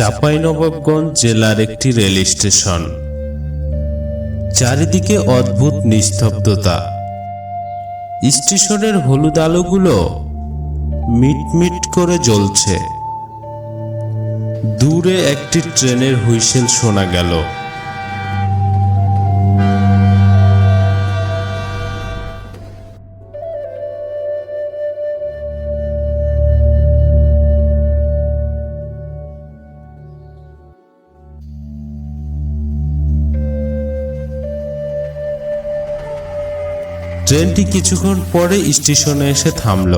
চাঁপাইনবাবগঞ্জ জেলার একটি rail station. চারিদিকে অদ্ভুত নিস্তব্ধতা। স্টেশনের হলুদ আলোগুলো মিটমিট করে জ্বলছে। দূরে একটি ট্রেনের হুইসেল শোনা গেল। ট্রেনটি কিছুক্ষণ পরে স্টেশনে এসে থামল।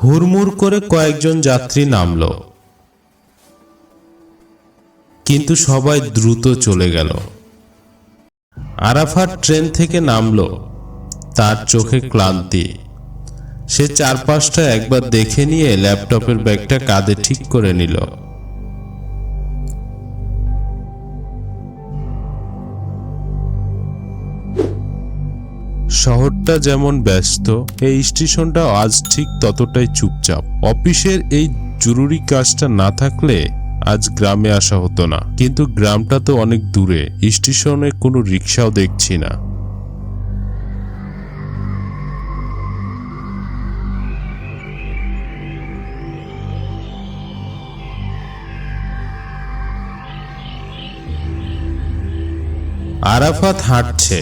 হুড়মুড় করে কয়েকজন যাত্রী নামল, কিন্তু সবাই দ্রুত চলে গেল। আরাফাত ট্রেন থেকে নামল, তার চোখে ক্লান্তি। সে চারপাশটা একবার দেখে নিয়ে ল্যাপটপের ব্যাগটা কাঁধে ঠিক করে নিল। শহরটা যেমন ব্যস্ত, এই স্টেশনটা আজ ঠিক ততটাই চুপচাপ। অফিসের এই জরুরি কাজটা না থাকলে আজ গ্রামে আসা হতো না, কিন্তু গ্রামটা তো অনেক দূরে। স্টেশনে কোনো রিক্সাও দেখছি না। আরাফাত হাঁটছে।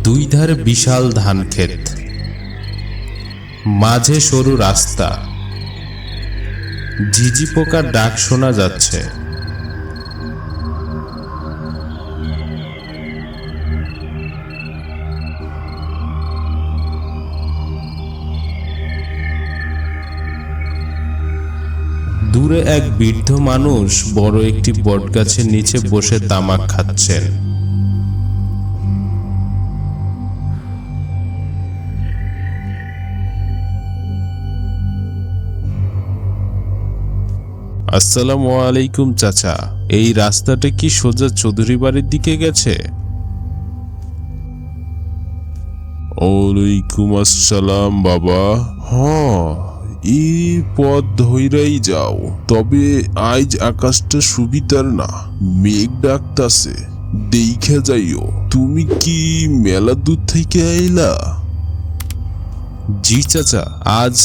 দুই ধারে বিশাল ধান ক্ষেত, মাঝে সরু রাস্তা। ঝিঝি পোকার ডাক শোনা যাচ্ছে। দূরে এক বৃদ্ধ মানুষ বড় একটি বটগাছের নিচে বসে তামাক খাচ্ছেন। আসসালামু আলাইকুম চাচা, এই রাস্তাটা কি সোজা চৌধুরী বাড়ির দিকে গেছে? ওয়ালাইকুম আসসালাম বাবা। হ্যাঁ, এই পথ ধইরাই যাও। তবে আজ আকাশটা সুবিধার না, মেঘ ডাকতাছে, দেখে যাইও। তুমি কি মেলা দূর থেকে আইলা? জি চাচা, আজ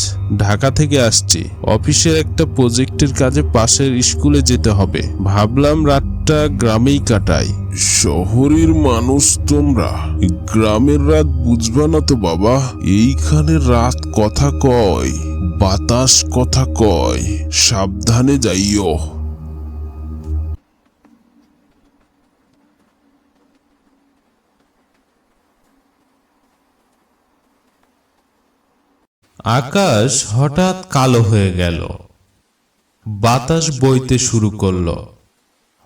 ঢাকা থেকে আসছি। অফিসের একটা প্রজেক্টের কাজে পাশের স্কুলে যেতে হবে। ভাবলাম রাতটা গ্রামেই কাটাই। শহরের মানুষ তোমরা, গ্রামের রাত বুঝবা না তো বাবা। এইখানে রাত কথা কয়, বাতাস কথা কয়। সাবধানে যাইও। আকাশ হঠাৎ কালো হয়ে গেল। বাতাস বইতে শুরু করলো।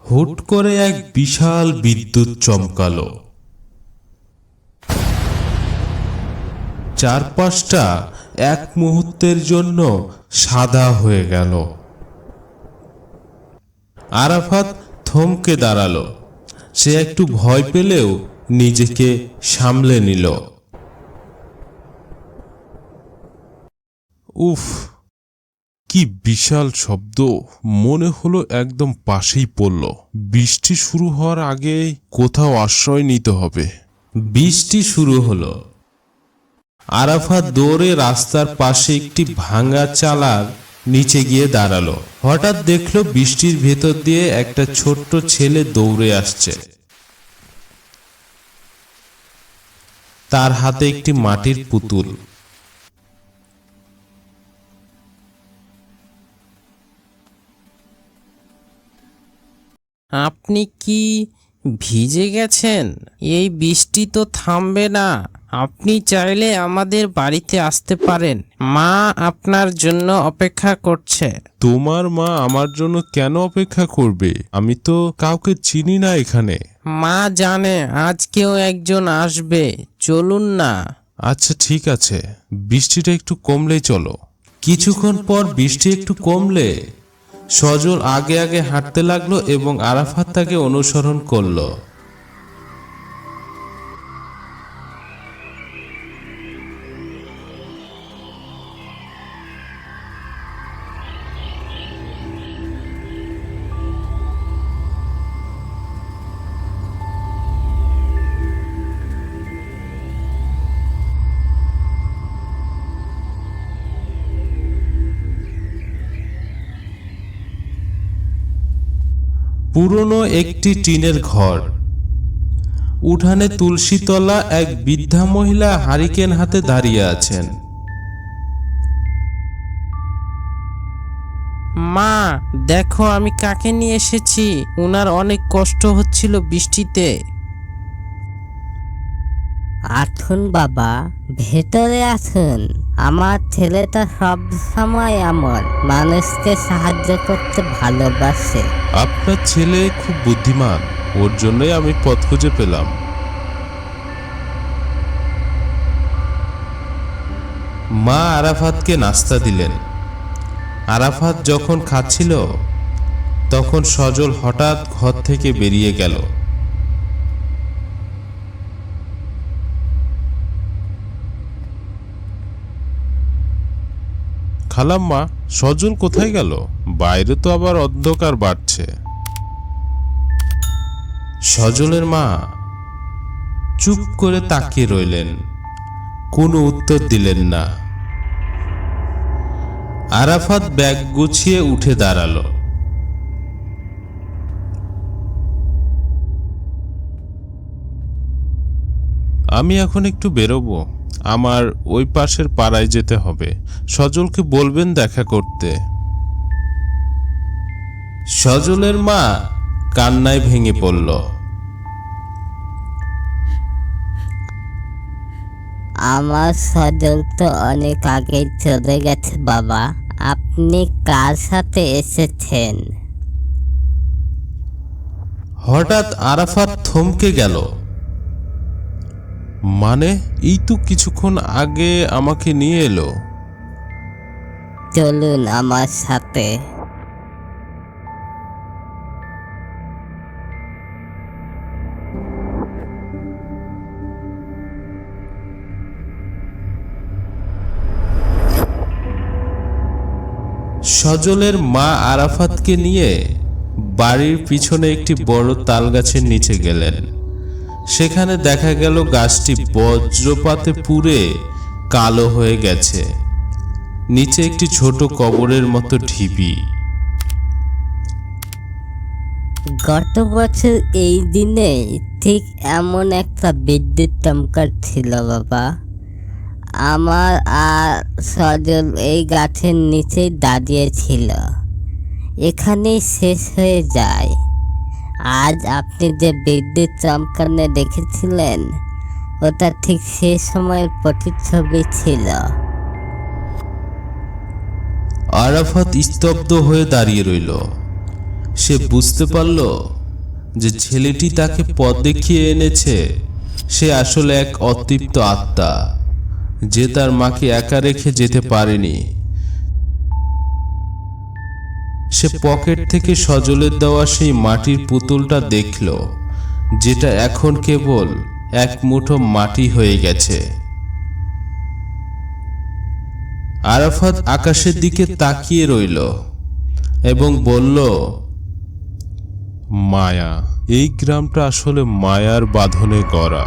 হুট করে এক বিশাল বিদ্যুৎ চমকালো। চারপাশটা এক মুহূর্তের জন্য সাদা হয়ে গেল। আরাফাত থমকে দাঁড়ালো। সে একটু ভয় পেলেও নিজেকে সামলে নিল। উফ, কি বিশাল শব্দ! মনে হলো একদম পাশেই পড়ল। বৃষ্টি শুরু হওয়ার আগে কোথাও আশ্রয় নিতে হবে। বৃষ্টি শুরু হলো। আরাফাত দৌড়ে রাস্তার পাশে একটি ভাঙা চালার নিচে গিয়ে দাঁড়ালো। হঠাৎ দেখলো বৃষ্টির ভেতর দিয়ে একটা ছোট্ট ছেলে দৌড়ে আসছে। তার হাতে একটি মাটির পুতুল। আপনি কি ভিজে গেছেন? এই বৃষ্টি তো থামবে না। আপনি চাইলে আমাদের বাড়িতে আসতে পারেন। মা আপনার জন্য অপেক্ষা করছে। তোমার মা আমার জন্য কেন অপেক্ষা করবে? আমি তো কাউকে চিনি না এখানে। মা জানে আজ কেউ একজন আসবে। চলুন না। আচ্ছা ঠিক আছে, বৃষ্টিটা একটু কমলেই চলো। কিছুক্ষণ পর বৃষ্টি একটু কমলে সজল আগে আগে হাঁটতে লাগলো এবং আরাফাত তাকে অনুসরণ করলো। পুরনো একটি টিনের ঘর। উঠানে তুলসীতলা এক বৃদ্ধা মহিলা হারিকেন হাতে দাঁড়িয়ে আছেন। মা, দেখো আমি কাকে নিয়ে এসেছি। উনার অনেক কষ্ট হচ্ছিল বৃষ্টিতে। আসুন বাবা, ভেতরে আসুন। আমার ছেলেটা সব সময় এমন মানুষকে সাহায্য করতে ভালোবাসে। আপনার ছেলে খুব বুদ্ধিমান, ওর জন্যই আমি পথ খুঁজে পেলাম। মা আরাফাতকে নাস্তা দিলেন। আরাফাত যখন খাচ্ছিল তখন সজল হঠাৎ ঘর থেকে বেরিয়ে গেল। খালাম্মা, সজল কোথায় গেল? বাইরে তো আবার অন্ধকার বাড়ছে। সজলের মা চুপ করে তাকিয়ে রইলেন, কোনো উত্তর দিলেন না। আরাফাত ব্যাগ গুছিয়ে উঠে দাঁড়ালো। আমি এখন একটু বেরোবো, আমার ওই পাশের পাড়ায় যেতে হবে। সজলকে বলবেন দেখা করতে। সজলের মা কান্নায় ভেঙে পড়ল। আমার সজল তো অনেক আগে চলে গেছে বাবা। আপনি কার সাথে এসেছেন? হঠাৎ আরাফাত থমকে গেল। মানে, এই তো কিছুক্ষণ আগে আমাকে নিয়ে এলো। চলুন আমার সাথে। সজলের মা আরাফাতকে নিয়ে বাড়ির পিছনে একটি বড় তাল গাছের নিচে গেলেন। সেখানে দেখা গেল গাছটি বজ্রপাতে পুড়ে কালো হয়ে গেছে। নিচে একটি ছোট কবরের মতো ঢিবি। গত বছর এই দিনে ঠিক এমন একটা বিদ্যুৎ চমকার ছিল বাবা। আমার আর সজল এই গাছের নিচেই দাঁড়িয়েছিল। এখানেই শেষ হয়ে যায়। আজ আপনি যে বিদ্যুৎ চমকানো দেখেছিলেন, ওটা ঠিক সেই সময়ের প্রতিচ্ছবি ছিল। আরাফাত স্তব্ধ হয়ে দাঁড়িয়ে রইল। সে বুঝতে পারল যে ছেলেটি তাকে পথ দেখিয়ে এনেছে সে আসলে এক অতৃপ্ত আত্মা, যে তার মাকে একা রেখে যেতে পারেনি। সে পকেট থেকে সজলের দেওয়া সেই মাটির পুতুলটা দেখল, যেটা এখন কেবল এক মুঠো মাটি হয়ে গেছে। আরাফাত আকাশের দিকে তাকিয়ে রইল এবং বলল, মায়া, এই গ্রামটা আসলে মায়ার বাঁধনে গড়া।